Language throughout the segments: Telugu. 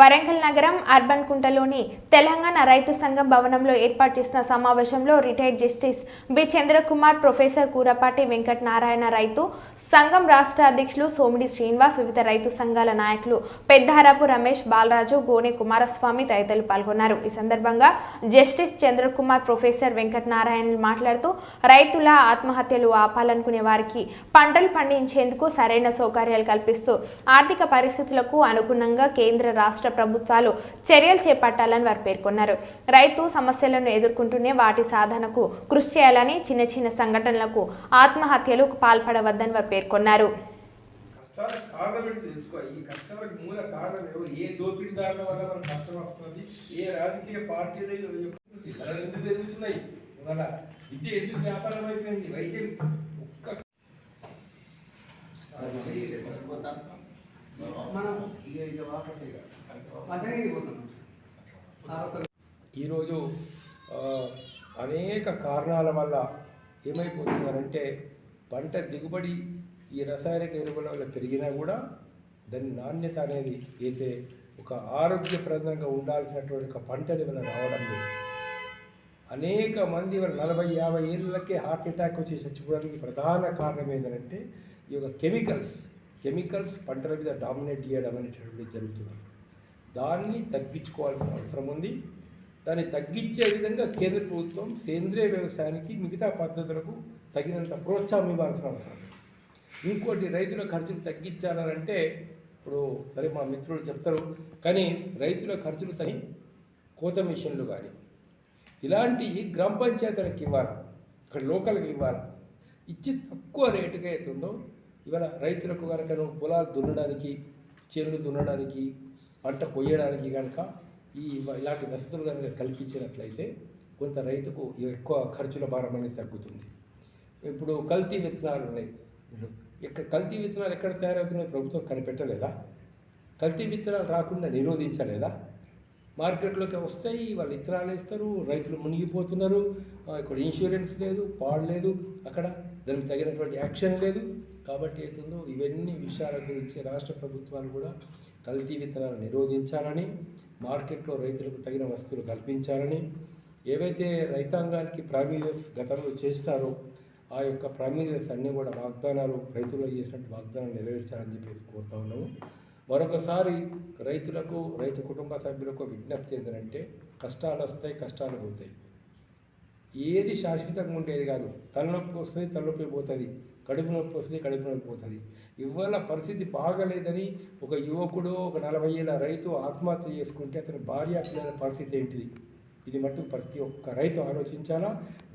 వరంగల్ నగరం అర్బన్ కుంటలోని తెలంగాణ రైతు సంఘం భవనంలో ఏర్పాటు చేసిన సమావేశంలో retired justice B Chandrakumar, professor Kurapati Venkata Narayana, రైతు సంఘం రాష్ట్ర అధ్యక్షులు సోమిడి శ్రీనివాస్, వివిధ రైతు సంఘాల నాయకులు పెద్దారపు రమేష్, బాలరాజు, గోనె కుమారస్వామి తదితరులు పాల్గొన్నారు. ఈ సందర్భంగా జస్టిస్ చంద్రకుమార్, ప్రొఫెసర్ వెంకట నారాయణ మాట్లాడుతూ రైతుల ఆత్మహత్యలు ఆపాలనుకునే వారికి పంటలు పండించేందుకు సరైన సౌకర్యాలు కల్పిస్తూ ఆర్థిక పరిస్థితులకు అనుగుణంగా కేంద్ర రాష్ట్ర ప్రభుత్వాలు చర్యలు చేపట్టాలని వారు పేర్కొన్నారు. రైతు సమస్యలను ఎదుర్కొంటూనే వాటి సాధనకు కృషి చేయాలని, చిన్న చిన్న సంఘటనలకు ఆత్మహత్యలకు పాల్పడవద్దని వారు పేర్కొన్నారు. ఈరోజు అనేక కారణాల వల్ల ఏమైపోతుందంటే పంట దిగుబడి ఈ రసాయనిక ఎరువుల వల్ల పెరిగినా కూడా దాని నాణ్యత అనేది అయితే ఒక ఆరోగ్యప్రదంగా ఉండాల్సినటువంటి ఒక పంటని వల్ల రావడం లేదు. అనేక మంది 40-50 ఏళ్ళకే హార్ట్ అటాక్ వచ్చి చచ్చిపోవడానికి ప్రధాన కారణం ఏంటంటే ఈ యొక్క కెమికల్స్ పంటల మీద డామినేట్ చేయడం అనేటువంటిది జరుగుతుంది. దాన్ని తగ్గించుకోవాల్సిన అవసరం ఉంది. దాన్ని తగ్గించే విధంగా కేంద్ర ప్రభుత్వం సేంద్రియ వ్యవసాయానికి మిగతా పద్ధతులకు తగినంత ప్రోత్సాహం ఇవ్వాల్సిన అవసరం. ఇంకోటి, రైతుల ఖర్చులు తగ్గించాలంటే ఇప్పుడు సరే మా మిత్రులు చెప్తారు, కానీ రైతుల ఖర్చులు కోత మిషన్లు కానీ ఇలాంటి గ్రామ పంచాయతీలకు ఇవ్వాలి, ఇక్కడ లోకల్కి ఇవ్వాలి. ఇచ్చి తక్కువ రేటుగా అవుతుందో ఇవాళ రైతులకు కనుక నువ్వు పొలాలు దున్నడానికి, చేనులు దున్నడానికి, పంట కొయ్యడానికి కనుక ఇలాంటి వసతులు కనుక కల్పించినట్లయితే కొంత రైతుకు ఎక్కువ ఖర్చుల భారం అనేది తగ్గుతుంది. ఇప్పుడు కల్తీ విత్తనాలు ఉన్నాయి. కల్తీ విత్తనాలు ఎక్కడ తయారవుతున్నాయి? ప్రభుత్వం కనిపెట్టలేదా? కల్తీ విత్తనాలు రాకుండా నిరోధించలేదా? మార్కెట్లోకి వస్తాయి, వాళ్ళు విత్తనాలు వేస్తారు, రైతులు మునిగిపోతున్నారు. ఇక్కడ ఇన్సూరెన్స్ లేదు, పాడలేదు, అక్కడ దానికి తగినటువంటి యాక్షన్ లేదు. కాబట్టి అవుతుందో ఇవన్నీ విషయాల గురించి రాష్ట్ర ప్రభుత్వాలు కూడా కల్తీ విత్తనాలు నిరోధించాలని, మార్కెట్లో రైతులకు తగిన వసతులు కల్పించాలని, ఏవైతే రైతాంగానికి ప్రామిసెస్ గతంలో చేసినారో ఆ యొక్క ప్రామిసెస్ అన్నీ కూడా వాగ్దానాలు, రైతులు చేసినట్టు వాగ్దానాలు నెరవేర్చాలని చెప్పేసి కోరుతా ఉన్నాము. మరొకసారి రైతులకు, రైతు కుటుంబ సభ్యులకు విజ్ఞప్తి ఏంటంటే కష్టాలు వస్తాయి, కష్టాలు పోతాయి. ఏది శాశ్వతంగా ఉండేది కాదు. తలనొప్పి వస్తుంది, తలనొప్పి పోతుంది, కడుపు నొప్పి వస్తుంది, కడుపు నొప్పి పోతుంది. ఇవాళ పరిస్థితి బాగలేదని ఒక యువకుడు, ఒక 40 ఏళ్ళ రైతు ఆత్మహత్య చేసుకుంటే అతని భార్య పిల్లల పరిస్థితి ఏంటిది? ఇది మట్టుకు ప్రతి ఒక్క రైతు ఆలోచించాలా,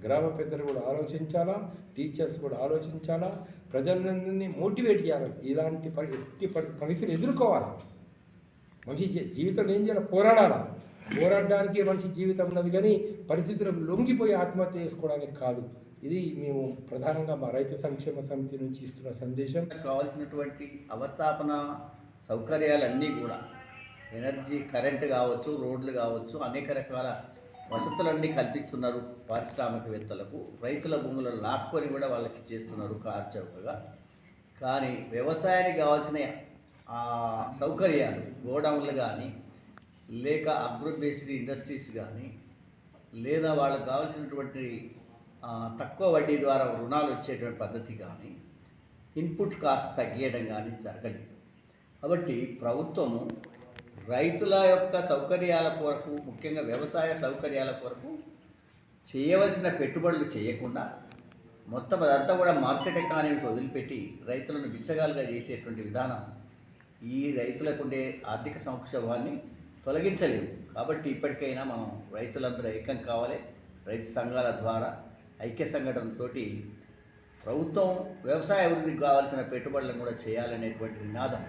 గ్రామ పెద్దలు కూడా ఆలోచించాలా, టీచర్స్ కూడా ఆలోచించాలా, ప్రజలందరినీ మోటివేట్ చేయాలి. ఇలాంటి పరిస్థితులు ఎదుర్కోవాలి. మనిషి జీవితంలో ఏం చేయాలి? పోరాడడానికి మనిషి జీవితం ఉన్నది, కానీ పరిస్థితులకు లొంగిపోయి ఆత్మహత్య చేసుకోవడానికి కాదు. ఇది మేము ప్రధానంగా మా రైతు సంక్షేమ సమితి నుంచి ఇస్తున్న సందేశం. కావాల్సినటువంటి అవస్థాపన సౌకర్యాలన్నీ కూడా ఎనర్జీ, కరెంటు కావచ్చు, రోడ్లు కావచ్చు, అనేక రకాల వసతులన్నీ కల్పిస్తున్నారు పారిశ్రామికవేత్తలకు. రైతుల భూములను లాక్కొని కూడా వాళ్ళకి చేస్తున్నారు కార్చౌకగా. కానీ వ్యవసాయానికి కావాల్సిన సౌకర్యాలు, గోడౌన్లు కానీ, లేక అగ్రో బేస్డ్ ఇండస్ట్రీస్ కానీ, లేదా వాళ్ళకు కావాల్సినటువంటి తక్కువ వడ్డీ ద్వారా రుణాలు వచ్చేటువంటి పద్ధతి కానీ, ఇన్పుట్ కాస్ట్ తగ్గియడం కానీ జరగలేదు. కాబట్టి ప్రభుత్వము రైతుల యొక్క సౌకర్యాల కొరకు, ముఖ్యంగా వ్యవసాయ సౌకర్యాల కొరకు చేయవలసిన పెట్టుబడులు చేయకుండా మొత్తం అదంతా కూడా మార్కెట్ ఎకానమీకి వదిలిపెట్టి రైతులను బిచ్చగాలుగా చేసేటువంటి విధానం ఈ రైతులకు ఉండే ఆర్థిక సంక్షోభాన్ని తొలగించలేవు. కాబట్టి ఇప్పటికైనా మనం రైతులందరూ ఏకం కావాలి. రైతు సంఘాల ద్వారా, ఐక్య సంఘటనతోటి ప్రభుత్వం వ్యవసాయ అభివృద్ధికి కావాల్సిన పెట్టుబడులను కూడా చేయాలనేటువంటి నినాదం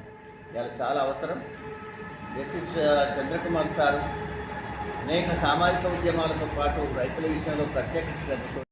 ఇవాళ చాలా అవసరం. జస్టిస్ చంద్రకుమార్ సారు అనేక సామాజిక ఉద్యమాలతో పాటు రైతుల విషయంలో ప్రత్యేక శ్రద్ధతో